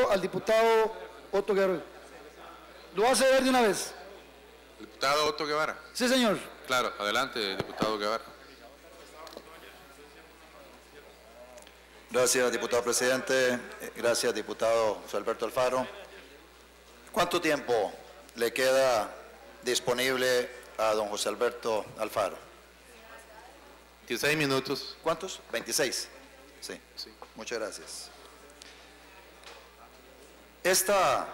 paso al diputado Otto Guevara. ¿Lo va a ceder de una vez? Diputado Otto Guevara. Sí, señor. Claro, adelante, diputado Guevara. Gracias, diputado presidente. Gracias, diputado José Alberto Alfaro. ¿Cuánto tiempo le queda disponible a don José Alberto Alfaro? 16 minutos. ¿Cuántos? 26. Sí. Muchas gracias. Esta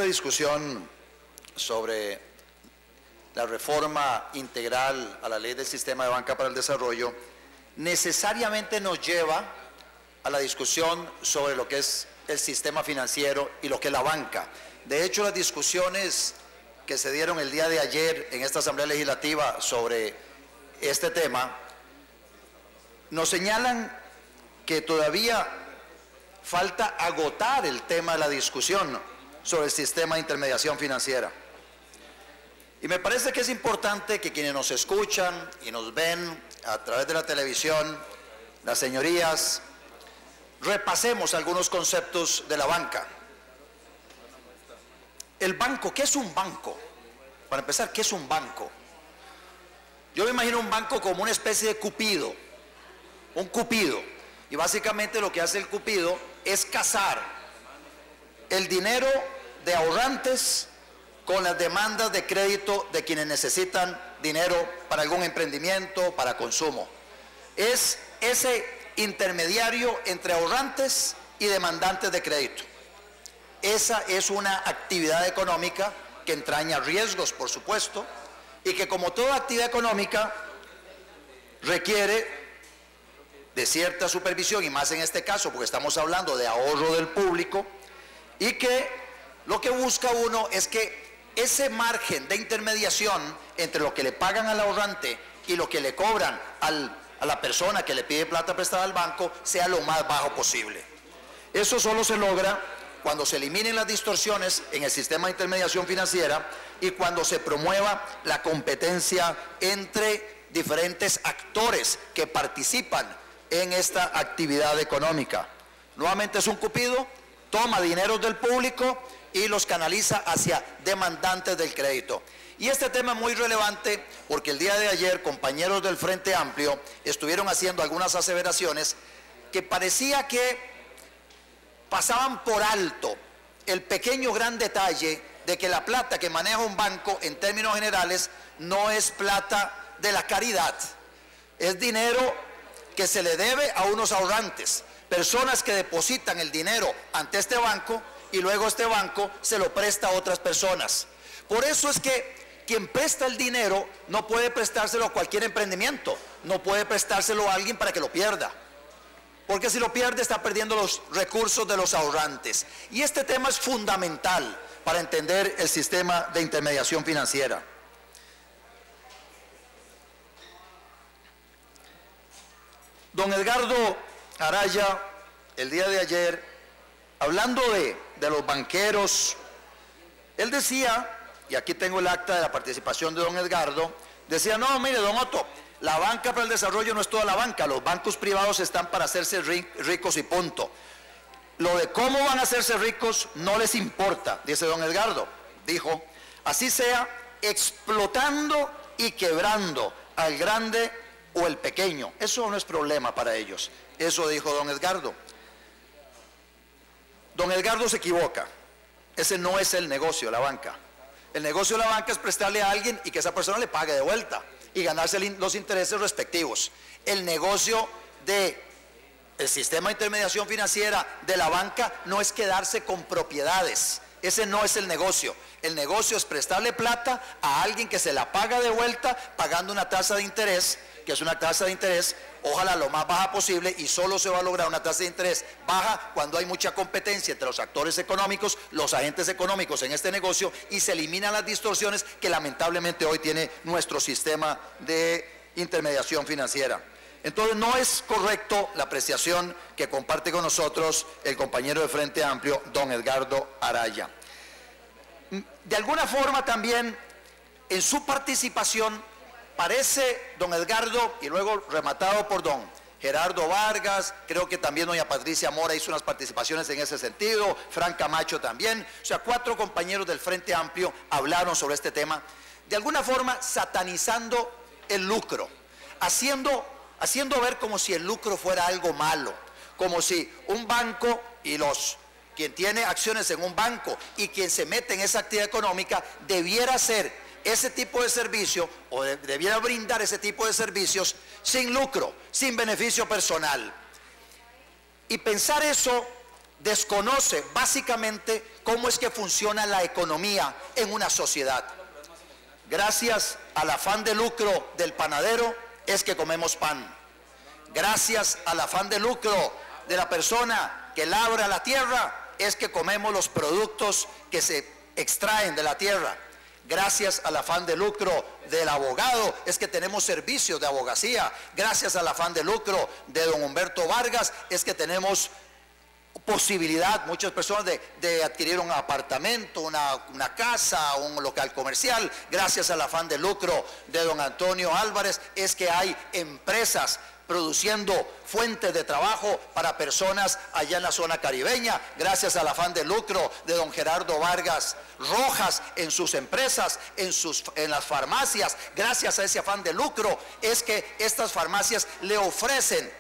discusión sobre la reforma integral a la ley del sistema de banca para el desarrollo necesariamente nos lleva a la discusión sobre lo que es el sistema financiero y lo que es la banca. De hecho, las discusiones que se dieron el día de ayer en esta Asamblea Legislativa sobre este tema nos señalan que todavía falta agotar el tema de la discusión sobre el sistema de intermediación financiera. Y me parece que es importante que quienes nos escuchan y nos ven a través de la televisión, las señorías, repasemos algunos conceptos de la banca. El banco, ¿qué es un banco? Para empezar, ¿qué es un banco? Yo me imagino un banco como una especie de cupido, un cupido, y básicamente lo que hace el cupido es casar el dinero de ahorrantes con las demandas de crédito de quienes necesitan dinero para algún emprendimiento, para consumo. Es ese intermediario entre ahorrantes y demandantes de crédito. Esa es una actividad económica que entraña riesgos, por supuesto, y que como toda actividad económica requiere de cierta supervisión, y más en este caso porque estamos hablando de ahorro del público, y que lo que busca uno es que ese margen de intermediación entre lo que le pagan al ahorrante y lo que le cobran a la persona que le pide plata prestada al banco sea lo más bajo posible. Eso solo se logra cuando se eliminen las distorsiones en el sistema de intermediación financiera y cuando se promueva la competencia entre diferentes actores que participan en esta actividad económica. Nuevamente es un cupido, toma dineros del público y los canaliza hacia demandantes del crédito. Y este tema es muy relevante porque el día de ayer compañeros del Frente Amplio estuvieron haciendo algunas aseveraciones que parecía que pasaban por alto el pequeño gran detalle de que la plata que maneja un banco en términos generales no es plata de la caridad, es dinero que se le debe a unos ahorrantes, personas que depositan el dinero ante este banco y luego este banco se lo presta a otras personas. Por eso es que quien presta el dinero no puede prestárselo a cualquier emprendimiento, no puede prestárselo a alguien para que lo pierda, porque si lo pierde está perdiendo los recursos de los ahorrantes. Y este tema es fundamental para entender el sistema de intermediación financiera. Don Edgardo Araya, el día de ayer, hablando de los banqueros, él decía, y aquí tengo el acta de la participación de don Edgardo, decía, no, mire, don Otto, la banca para el desarrollo no es toda la banca, los bancos privados están para hacerse ricos y punto. Lo de cómo van a hacerse ricos no les importa, dice don Edgardo. Dijo, así sea, explotando y quebrando al grande o el pequeño. Eso no es problema para ellos. Eso dijo don Edgardo. Don Edgardo se equivoca. Ese no es el negocio de la banca. El negocio de la banca es prestarle a alguien y que esa persona le pague de vuelta y ganarse los intereses respectivos. El negocio del sistema de intermediación financiera de la banca no es quedarse con propiedades. Ese no es el negocio. El negocio es prestarle plata a alguien que se la paga de vuelta pagando una tasa de interés, que es una tasa de interés, ojalá lo más baja posible, y solo se va a lograr una tasa de interés baja cuando hay mucha competencia entre los actores económicos, los agentes económicos en este negocio, y se eliminan las distorsiones que lamentablemente hoy tiene nuestro sistema de intermediación financiera. Entonces no es correcto la apreciación que comparte con nosotros el compañero de Frente Amplio, don Edgardo Araya. De alguna forma también en su participación parece, don Edgardo, y luego rematado por don Gerardo Vargas, creo que también doña Patricia Mora hizo unas participaciones en ese sentido, Fran Camacho también, o sea, 4 compañeros del Frente Amplio hablaron sobre este tema, de alguna forma satanizando el lucro, haciendo ver como si el lucro fuera algo malo, como si un banco y quien tiene acciones en un banco y quien se mete en esa actividad económica debiera hacer ese tipo de servicio o debiera brindar ese tipo de servicios sin lucro, sin beneficio personal. Y pensar eso desconoce básicamente cómo es que funciona la economía en una sociedad. Gracias al afán de lucro del panadero es que comemos pan. Gracias al afán de lucro de la persona que labra la tierra es que comemos los productos que se extraen de la tierra. Gracias al afán de lucro del abogado es que tenemos servicios de abogacía. Gracias al afán de lucro de don Humberto Vargas es que tenemos posibilidad, muchas personas, de adquirir un apartamento, una casa, un local comercial. Gracias al afán de lucro de don Antonio Álvarez es que hay empresas produciendo fuentes de trabajo para personas allá en la zona caribeña. Gracias al afán de lucro de don Gerardo Vargas Rojas en sus empresas, en las farmacias. Gracias a ese afán de lucro es que estas farmacias le ofrecen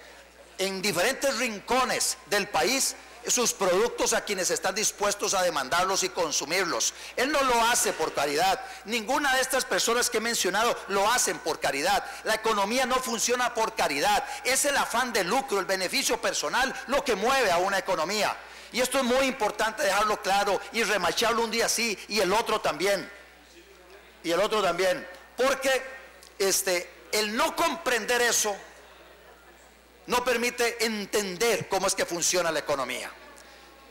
en diferentes rincones del país sus productos a quienes están dispuestos a demandarlos y consumirlos. Él no lo hace por caridad. Ninguna de estas personas que he mencionado lo hacen por caridad. La economía no funciona por caridad. Es el afán de lucro, el beneficio personal, lo que mueve a una economía. Y esto es muy importante dejarlo claro y remacharlo un día sí y el otro también. Y el otro también. Porque el no comprender eso no permite entender cómo es que funciona la economía.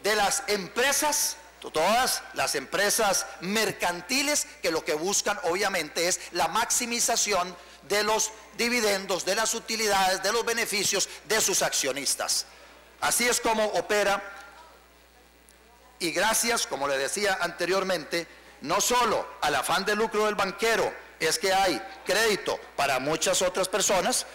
De las empresas, todas las empresas mercantiles, que lo que buscan obviamente es la maximización de los dividendos, de las utilidades, de los beneficios de sus accionistas. Así es como opera, y gracias, como le decía anteriormente, no solo al afán de lucro del banquero, es que hay crédito para muchas otras personas.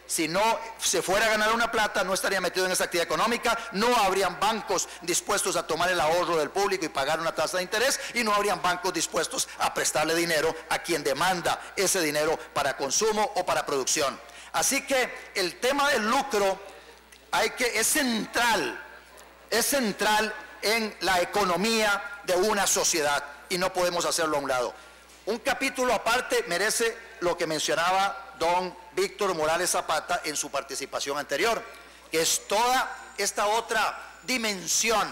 Si no se fuera a ganar una plata, no estaría metido en esa actividad económica, no habrían bancos dispuestos a tomar el ahorro del público y pagar una tasa de interés, y no habrían bancos dispuestos a prestarle dinero a quien demanda ese dinero para consumo o para producción. Así que el tema del lucro es central en la economía de una sociedad y no podemos hacerlo a un lado. Un capítulo aparte merece lo que mencionaba don Víctor Morales Zapata en su participación anterior, que es toda esta otra dimensión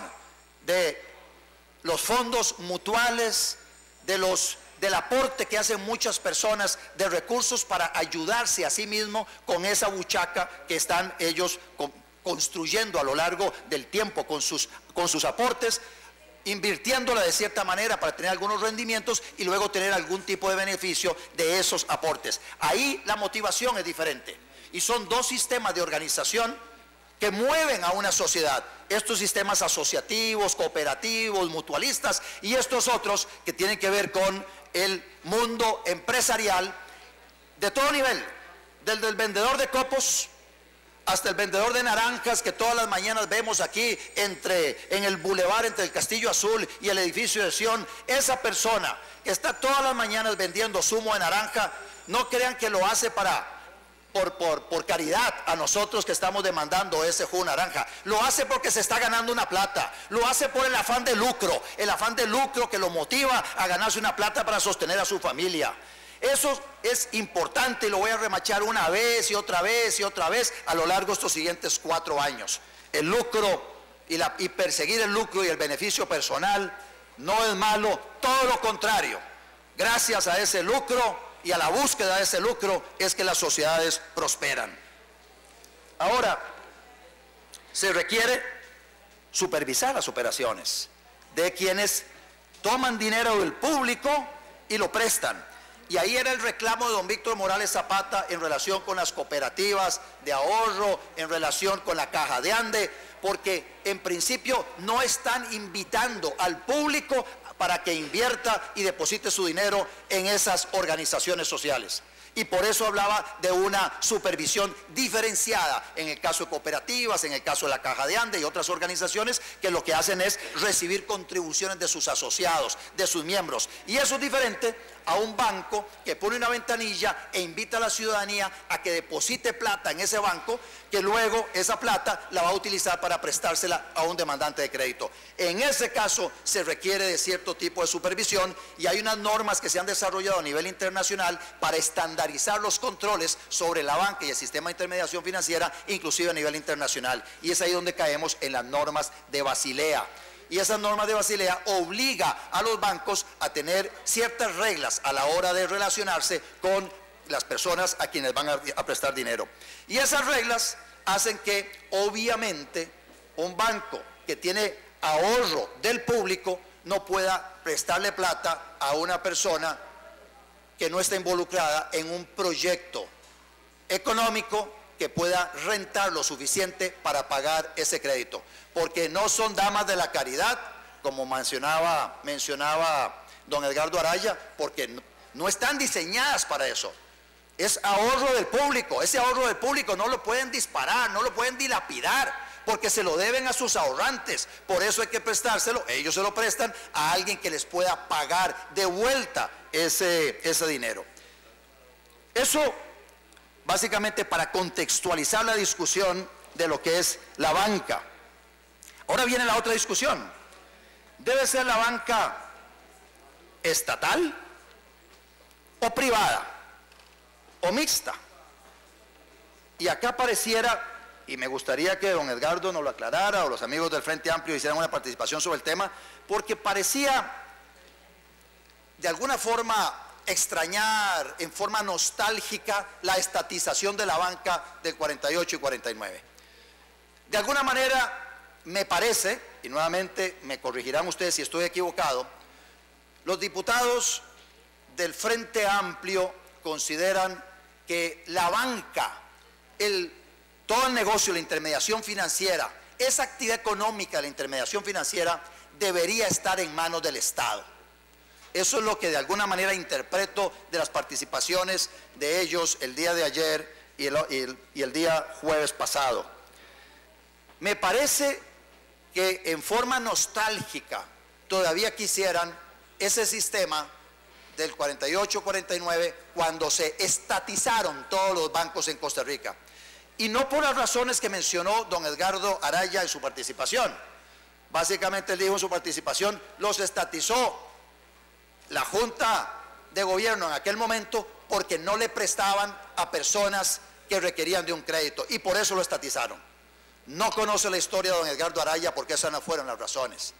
de los fondos mutuales, del aporte que hacen muchas personas de recursos para ayudarse a sí mismos con esa buchaca que están ellos construyendo a lo largo del tiempo con sus aportes, invirtiéndola de cierta manera para tener algunos rendimientos y luego tener algún tipo de beneficio de esos aportes. Ahí la motivación es diferente y son dos sistemas de organización que mueven a una sociedad. Estos sistemas asociativos, cooperativos, mutualistas, y estos otros que tienen que ver con el mundo empresarial de todo nivel, desde el vendedor de copos hasta el vendedor de naranjas que todas las mañanas vemos aquí en el bulevar entre el Castillo Azul y el edificio de Sion. Esa persona que está todas las mañanas vendiendo zumo de naranja, no crean que lo hace por caridad a nosotros que estamos demandando ese jugo naranja. Lo hace porque se está ganando una plata, lo hace por el afán de lucro que lo motiva a ganarse una plata para sostener a su familia. Eso es importante y lo voy a remachar una vez y otra vez y otra vez a lo largo de estos siguientes 4 años. El lucro y perseguir el lucro y el beneficio personal no es malo, todo lo contrario. Gracias a ese lucro y a la búsqueda de ese lucro es que las sociedades prosperan. Ahora, se requiere supervisar las operaciones de quienes toman dinero del público y lo prestan. Y ahí era el reclamo de don Víctor Morales Zapata en relación con las cooperativas de ahorro, en relación con la Caja de Ande, porque en principio no están invitando al público para que invierta y deposite su dinero en esas organizaciones sociales. Y por eso hablaba de una supervisión diferenciada en el caso de cooperativas, en el caso de la Caja de Ande y otras organizaciones que lo que hacen es recibir contribuciones de sus asociados, de sus miembros. Y eso es diferente a un banco que pone una ventanilla e invita a la ciudadanía a que deposite plata en ese banco, que luego esa plata la va a utilizar para prestársela a un demandante de crédito. En ese caso se requiere de cierto tipo de supervisión y hay unas normas que se han desarrollado a nivel internacional para estandarizar los controles sobre la banca y el sistema de intermediación financiera, inclusive a nivel internacional. Y es ahí donde caemos en las normas de Basilea. Y esas normas de Basilea obliga a los bancos a tener ciertas reglas a la hora de relacionarse con las personas a quienes van a prestar dinero. Y esas reglas hacen que obviamente un banco que tiene ahorro del público no pueda prestarle plata a una persona que no está involucrada en un proyecto económico que pueda rentar lo suficiente para pagar ese crédito, porque no son damas de la caridad, como mencionaba don Edgardo Araya, porque no están diseñadas para eso. Es ahorro del público. Ese ahorro del público no lo pueden disparar, no lo pueden dilapidar, porque se lo deben a sus ahorrantes. Por eso hay que prestárselo, ellos se lo prestan a alguien que les pueda pagar de vuelta ese dinero. Eso básicamente para contextualizar la discusión de lo que es la banca. Ahora viene la otra discusión. ¿Debe ser la banca estatal o privada o mixta? Y acá pareciera, y me gustaría que don Edgardo nos lo aclarara o los amigos del Frente Amplio hicieran una participación sobre el tema, porque parecía de alguna forma extrañar en forma nostálgica la estatización de la banca del 48 y 49. De alguna manera me parece, y nuevamente me corregirán ustedes si estoy equivocado, los diputados del Frente Amplio consideran que la banca, todo el negocio, la intermediación financiera, esa actividad económica, la intermediación financiera, debería estar en manos del Estado. Eso es lo que de alguna manera interpreto de las participaciones de ellos el día de ayer y el día jueves pasado. Me parece que en forma nostálgica todavía quisieran ese sistema del 48-49 cuando se estatizaron todos los bancos en Costa Rica. Y no por las razones que mencionó don Edgardo Araya en su participación. Básicamente él dijo en su participación, los estatizó la Junta de Gobierno en aquel momento porque no le prestaban a personas que requerían de un crédito y por eso lo estatizaron. No conoce la historia de don Edgardo Araya porque esas no fueron las razones.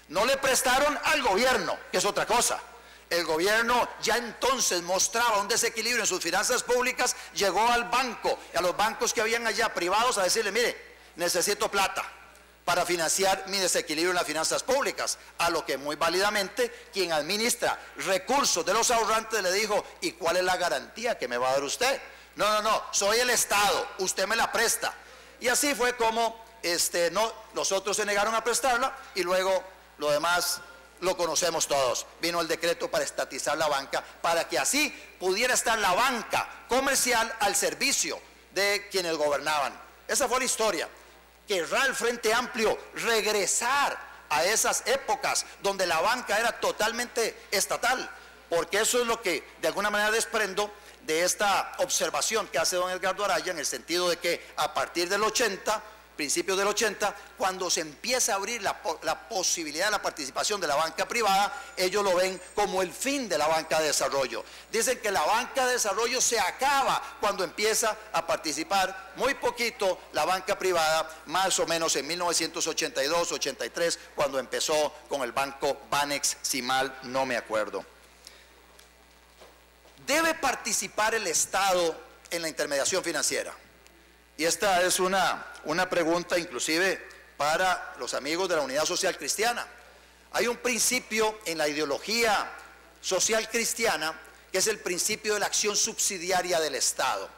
No le prestaron al gobierno, que es otra cosa. El gobierno ya entonces mostraba un desequilibrio en sus finanzas públicas, llegó al banco, y a los bancos que habían allá privados a decirle, mire, necesito plata para financiar mi desequilibrio en las finanzas públicas, a lo que muy válidamente quien administra recursos de los ahorrantes le dijo, ¿y cuál es la garantía que me va a dar usted? No, soy el Estado, usted me la presta. Y así fue como los otros se negaron a prestarla y luego lo demás lo conocemos todos. Vino el decreto para estatizar la banca, para que así pudiera estar la banca comercial al servicio de quienes gobernaban. Esa fue la historia. Querrá el Frente Amplio regresar a esas épocas donde la banca era totalmente estatal, porque eso es lo que de alguna manera desprendo de esta observación que hace don Edgardo Araya, en el sentido de que a partir del 80, principios del 80, cuando se empieza a abrir la posibilidad de la participación de la banca privada, ellos lo ven como el fin de la banca de desarrollo. Dicen que la banca de desarrollo se acaba cuando empieza a participar muy poquito la banca privada, más o menos en 1982-83, cuando empezó con el banco Banex, si mal no me acuerdo. ¿Debe participar el Estado en la intermediación financiera? Y esta es una pregunta inclusive para los amigos de la Unidad Social Cristiana. Hay un principio en la ideología social cristiana que es el principio de la acción subsidiaria del Estado.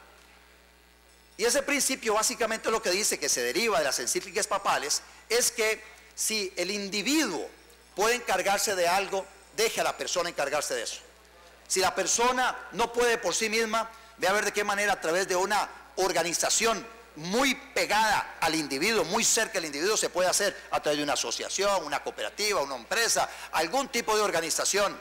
Y ese principio básicamente lo que dice, que se deriva de las encíclicas papales, es que si el individuo puede encargarse de algo, deje a la persona encargarse de eso. Si la persona no puede por sí misma, ve a ver de qué manera a través de una organización muy pegada al individuo, muy cerca del individuo, se puede hacer a través de una asociación, una cooperativa, una empresa, algún tipo de organización.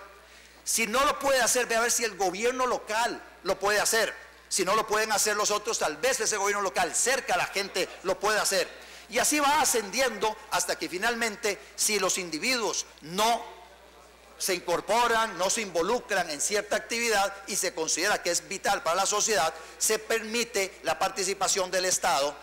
Si no lo puede hacer, ve a ver si el gobierno local lo puede hacer. Si no lo pueden hacer los otros, tal vez ese gobierno local cerca a la gente lo puede hacer. Y así va ascendiendo hasta que finalmente, si los individuos no se incorporan, no se involucran en cierta actividad y se considera que es vital para la sociedad, se permite la participación del Estado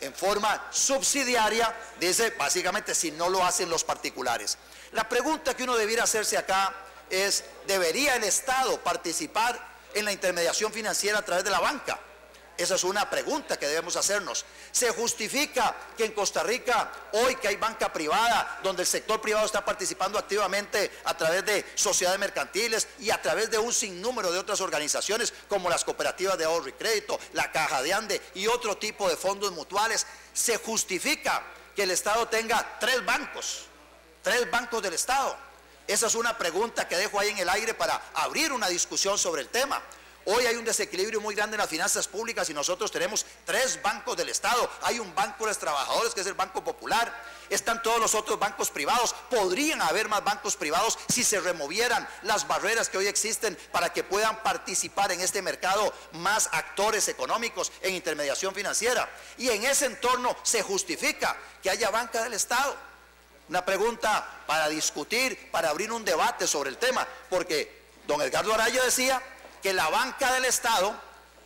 en forma subsidiaria, dice básicamente si no lo hacen los particulares. La pregunta que uno debiera hacerse acá es, ¿debería el Estado participar en la intermediación financiera a través de la banca? Esa es una pregunta que debemos hacernos. ¿Se justifica que en Costa Rica, hoy que hay banca privada, donde el sector privado está participando activamente a través de sociedades mercantiles y a través de un sinnúmero de otras organizaciones como las cooperativas de ahorro y crédito, la Caja de Ande y otro tipo de fondos mutuales, se justifica que el Estado tenga tres bancos del Estado? Esa es una pregunta que dejo ahí en el aire para abrir una discusión sobre el tema. Hoy hay un desequilibrio muy grande en las finanzas públicas y nosotros tenemos tres bancos del Estado. Hay un banco de los trabajadores que es el Banco Popular. Están todos los otros bancos privados. Podrían haber más bancos privados si se removieran las barreras que hoy existen para que puedan participar en este mercado más actores económicos en intermediación financiera. Y en ese entorno se justifica que haya banca del Estado. Una pregunta para discutir, para abrir un debate sobre el tema, porque don Edgardo Araya decía que la banca del Estado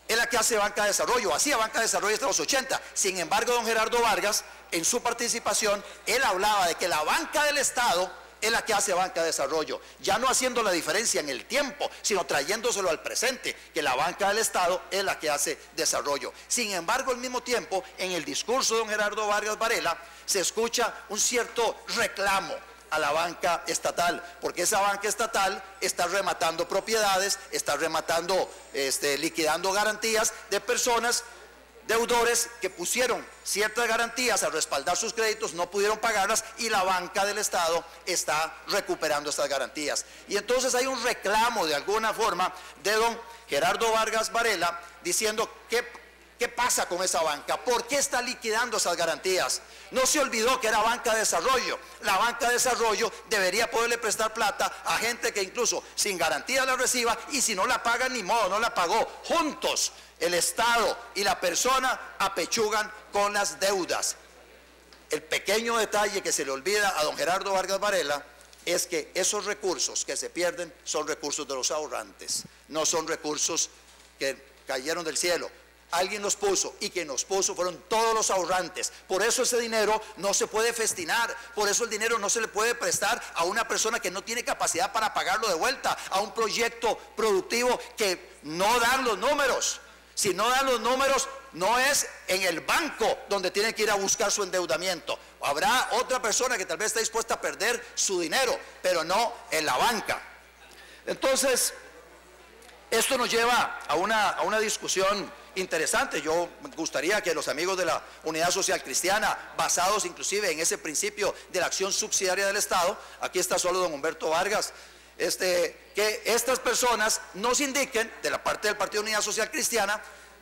es la que hace banca de desarrollo, hacía banca de desarrollo hasta los 80. Sin embargo, don Gerardo Vargas, en su participación, él hablaba de que la banca del Estado es la que hace banca de desarrollo, ya no haciendo la diferencia en el tiempo, sino trayéndoselo al presente, que la banca del Estado es la que hace desarrollo. Sin embargo, al mismo tiempo, en el discurso de don Gerardo Vargas Varela, se escucha un cierto reclamo a la banca estatal, porque esa banca estatal está rematando propiedades, está rematando, liquidando garantías de personas, deudores que pusieron ciertas garantías a respaldar sus créditos, no pudieron pagarlas y la banca del Estado está recuperando estas garantías. Y entonces hay un reclamo de alguna forma de don Gerardo Vargas Varela diciendo ¿qué pasa con esa banca? ¿Por qué está liquidando esas garantías? No se olvidó que era banca de desarrollo. La banca de desarrollo debería poderle prestar plata a gente que incluso sin garantía la reciba y si no la paga ni modo, no la pagó. Juntos, el Estado y la persona apechugan con las deudas. El pequeño detalle que se le olvida a don Gerardo Vargas Varela es que esos recursos que se pierden son recursos de los ahorrantes, no son recursos que cayeron del cielo. Alguien los puso y quien los puso fueron todos los ahorrantes. Por eso ese dinero no se puede festinar, por eso el dinero no se le puede prestar a una persona que no tiene capacidad para pagarlo de vuelta, a un proyecto productivo que no dan los números. Si no dan los números, no es en el banco donde tienen que ir a buscar su endeudamiento. Habrá otra persona que tal vez está dispuesta a perder su dinero, pero no en la banca. Entonces, esto nos lleva a una discusión interesante. Yo me gustaría que los amigos de la Unidad Social Cristiana, basados inclusive en ese principio de la acción subsidiaria del Estado, aquí está solo don Humberto Vargas, que estas personas nos indiquen, de la parte del Partido Unidad Social Cristiana,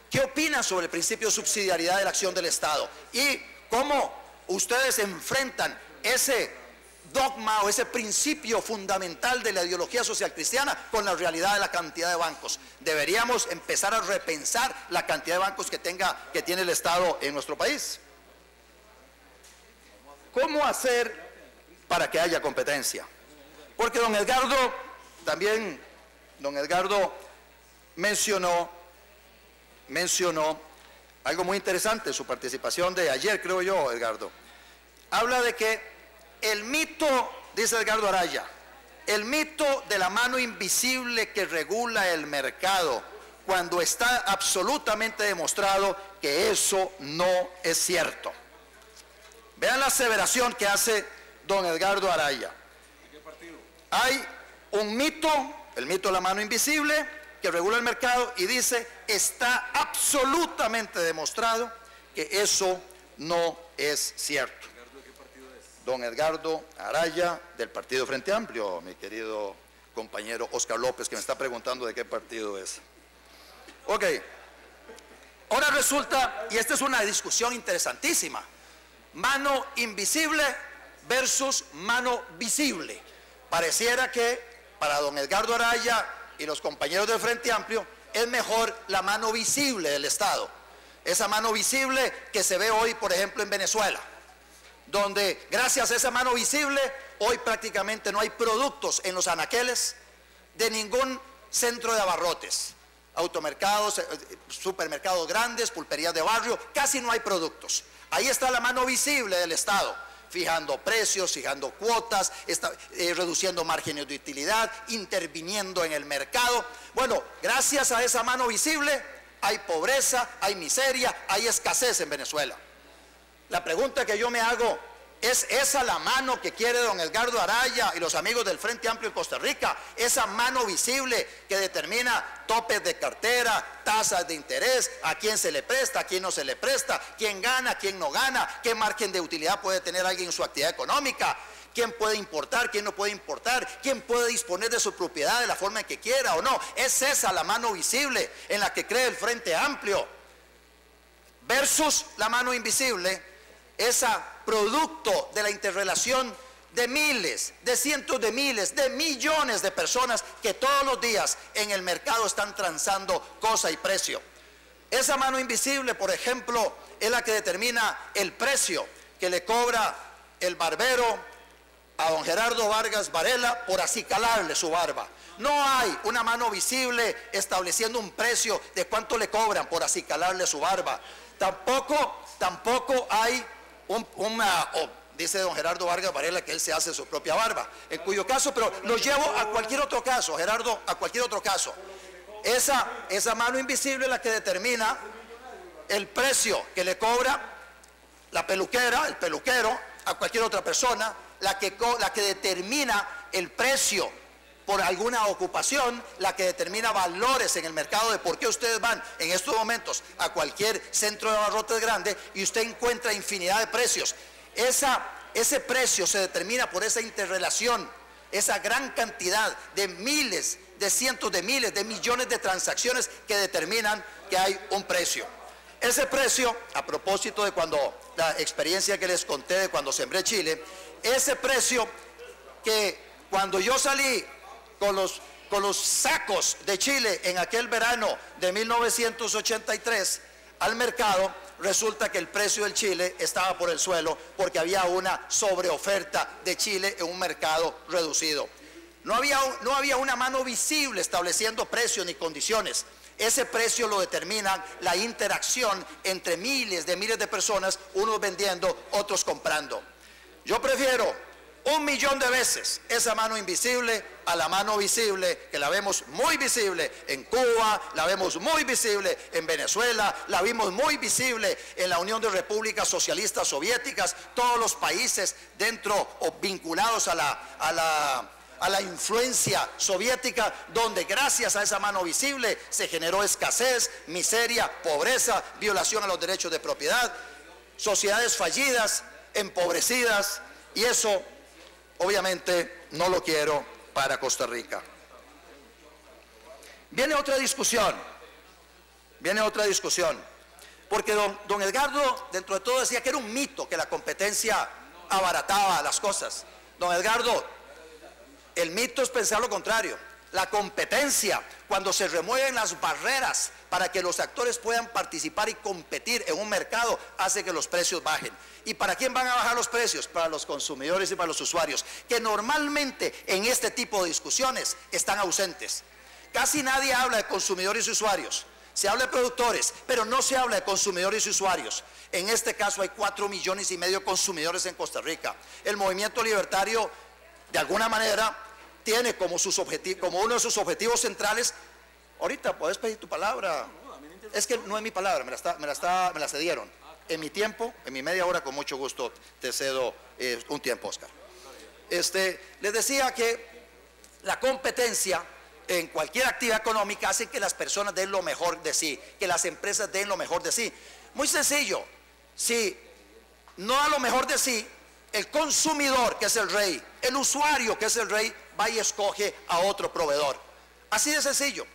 qué opinan sobre el principio de subsidiariedad de la acción del Estado y cómo ustedes enfrentan ese dogma o ese principio fundamental de la ideología social cristiana con la realidad de la cantidad de bancos. Deberíamos empezar a repensar la cantidad de bancos que tiene el Estado en nuestro país. ¿Cómo hacer para que haya competencia? Porque don Edgardo mencionó algo muy interesante en su participación de ayer, creo yo, Edgardo. Habla de que el mito, dice Edgardo Araya, el mito de la mano invisible que regula el mercado, cuando está absolutamente demostrado que eso no es cierto. Vean la aseveración que hace don Edgardo Araya. Hay un mito, el mito de la mano invisible, que regula el mercado y dice, está absolutamente demostrado que eso no es cierto. Don Edgardo Araya, del Partido Frente Amplio, mi querido compañero Oscar López, que me está preguntando de qué partido es. Ok. Ahora resulta, y esta es una discusión interesantísima, mano invisible versus mano visible. Pareciera que para don Edgardo Araya y los compañeros del Frente Amplio es mejor la mano visible del Estado. Esa mano visible que se ve hoy, por ejemplo, en Venezuela, donde gracias a esa mano visible hoy prácticamente no hay productos en los anaqueles de ningún centro de abarrotes. Automercados, supermercados grandes, pulperías de barrio, casi no hay productos. Ahí está la mano visible del Estado, fijando precios, fijando cuotas, reduciendo márgenes de utilidad, interviniendo en el mercado. Bueno, gracias a esa mano visible hay pobreza, hay miseria, hay escasez en Venezuela. La pregunta que yo me hago, ¿es esa la mano que quiere don Edgardo Araya y los amigos del Frente Amplio en Costa Rica? Esa mano visible que determina topes de cartera, tasas de interés, a quién se le presta, a quién no se le presta, quién gana, quién no gana, qué margen de utilidad puede tener alguien en su actividad económica, quién puede importar, quién no puede importar, quién puede disponer de su propiedad de la forma en que quiera o no. Es esa la mano visible en la que cree el Frente Amplio versus la mano invisible, esa producto de la interrelación de miles, de cientos de miles, de millones de personas que todos los días en el mercado están transando cosa y precio. Esa mano invisible, por ejemplo, es la que determina el precio que le cobra el barbero a don Gerardo Vargas Varela por acicalarle su barba. No hay una mano visible estableciendo un precio de cuánto le cobran por acicalarle su barba. Tampoco hay dice don Gerardo Vargas Varela que él se hace su propia barba, en cuyo caso, pero lo llevo a cualquier otro caso, Gerardo, a cualquier otro caso. Esa mano invisible es la que determina el precio que le cobra la peluquera, el peluquero, a cualquier otra persona, la que determina el precio por alguna ocupación, la que determina valores en el mercado de por qué ustedes van en estos momentos a cualquier centro de abarrotes grande y usted encuentra infinidad de precios. Ese precio se determina por esa interrelación, esa gran cantidad de miles, de cientos de miles, de millones de transacciones que determinan que hay un precio. Ese precio, a propósito de la experiencia que les conté de cuando sembré chile, ese precio que cuando yo salí con los sacos de chile en aquel verano de 1983 al mercado, resulta que el precio del chile estaba por el suelo porque había una sobreoferta de chile en un mercado reducido. No había una mano visible estableciendo precios ni condiciones. Ese precio lo determina la interacción entre miles de personas, unos vendiendo, otros comprando. Yo prefiero 1.000.000 de veces esa mano invisible a la mano visible, que la vemos muy visible en Cuba, la vemos muy visible en Venezuela, la vimos muy visible en la Unión de Repúblicas Socialistas Soviéticas, todos los países dentro o vinculados a la influencia soviética, donde gracias a esa mano visible se generó escasez, miseria, pobreza, violación a los derechos de propiedad, sociedades fallidas, empobrecidas, y eso obviamente no lo quiero para Costa Rica. Viene otra discusión, porque don Edgardo dentro de todo decía que era un mito que la competencia abarataba las cosas. Don Edgardo, el mito es pensar lo contrario. La competencia, cuando se remueven las barreras para que los actores puedan participar y competir en un mercado, hace que los precios bajen. ¿Y para quién van a bajar los precios? Para los consumidores y para los usuarios, que normalmente en este tipo de discusiones están ausentes. Casi nadie habla de consumidores y usuarios. Se habla de productores, pero no se habla de consumidores y usuarios. En este caso hay 4,5 millones de consumidores en Costa Rica. El movimiento libertario, de alguna manera, tiene como uno de sus objetivos centrales. Ahorita puedes pedir tu palabra. Es que no es mi palabra, me la cedieron. En mi tiempo, en mi media hora, con mucho gusto te cedo un tiempo, Oscar. Les decía que la competencia en cualquier actividad económica hace que las personas den lo mejor de sí, que las empresas den lo mejor de sí. Muy sencillo, si no da lo mejor de sí, el consumidor, que es el rey, el usuario, que es el rey, va y escoge a otro proveedor. Así de sencillo.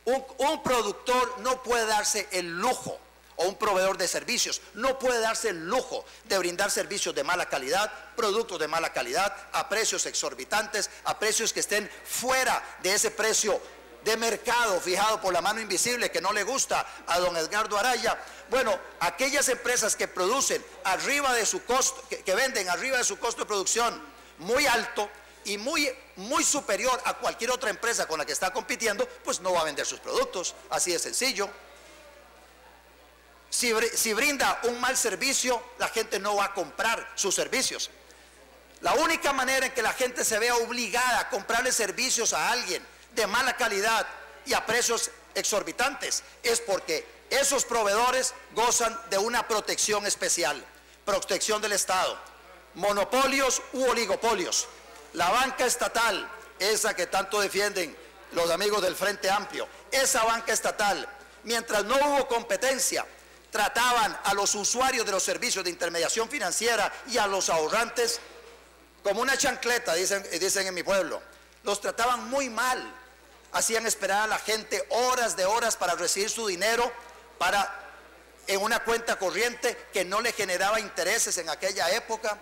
Un productor no puede darse el lujo, o un proveedor de servicios no puede darse el lujo de brindar servicios de mala calidad, productos de mala calidad, a precios exorbitantes, a precios que estén fuera de ese precio de mercado fijado por la mano invisible que no le gusta a don Edgardo Araya. Bueno, aquellas empresas que producen arriba de su costo, que venden arriba de su costo de producción muy alto y muy superior a cualquier otra empresa con la que está compitiendo, pues no va a vender sus productos, así de sencillo. Si brinda un mal servicio, la gente no va a comprar sus servicios. La única manera en que la gente se vea obligada a comprarle servicios a alguien de mala calidad y a precios exorbitantes es porque esos proveedores gozan de una protección especial, protección del Estado, monopolios u oligopolios. La banca estatal, esa que tanto defienden los amigos del Frente Amplio, esa banca estatal, mientras no hubo competencia, trataban a los usuarios de los servicios de intermediación financiera y a los ahorrantes como una chancleta, dicen en mi pueblo. Los trataban muy mal, hacían esperar a la gente horas de horas para recibir su dinero en una cuenta corriente que no le generaba intereses en aquella época.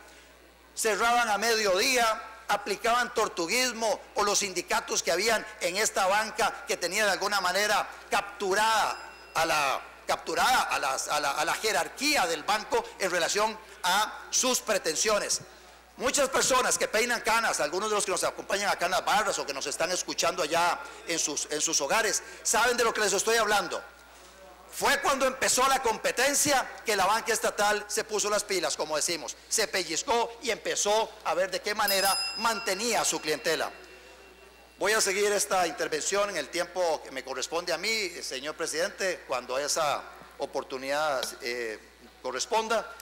Cerraban a mediodía, aplicaban tortuguismo o los sindicatos que habían en esta banca que tenía de alguna manera capturada a la jerarquía del banco en relación a sus pretensiones. Muchas personas que peinan canas, algunos de los que nos acompañan acá en las barras o que nos están escuchando allá en sus hogares, saben de lo que les estoy hablando. Fue cuando empezó la competencia que la banca estatal se puso las pilas, como decimos, se pellizcó y empezó a ver de qué manera mantenía a su clientela. Voy a seguir esta intervención en el tiempo que me corresponde a mí, señor presidente, cuando esa oportunidad corresponda,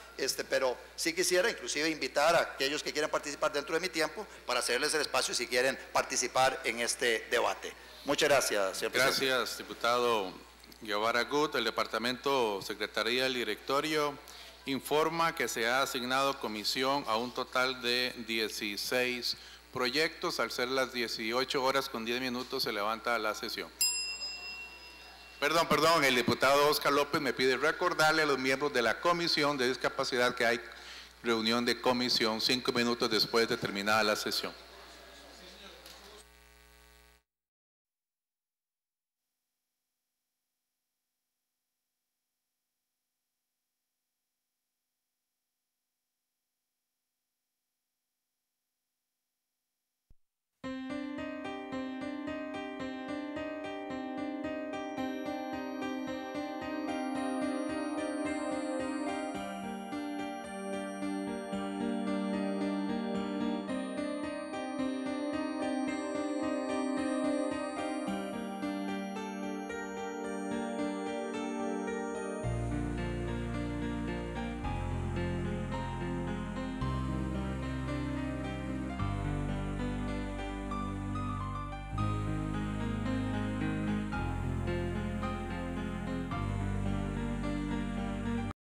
pero sí quisiera inclusive invitar a aquellos que quieran participar dentro de mi tiempo para hacerles el espacio si quieren participar en este debate. Muchas gracias, señor presidente. Gracias, diputado Guevara Gut. El Departamento Secretaría del Directorio informa que se ha asignado comisión a un total de 16 proyectos. Al ser las 18 horas con 10 minutos se levanta la sesión. Perdón, el diputado Oscar López me pide recordarle a los miembros de la Comisión de Discapacidad que hay reunión de comisión 5 minutos después de terminada la sesión.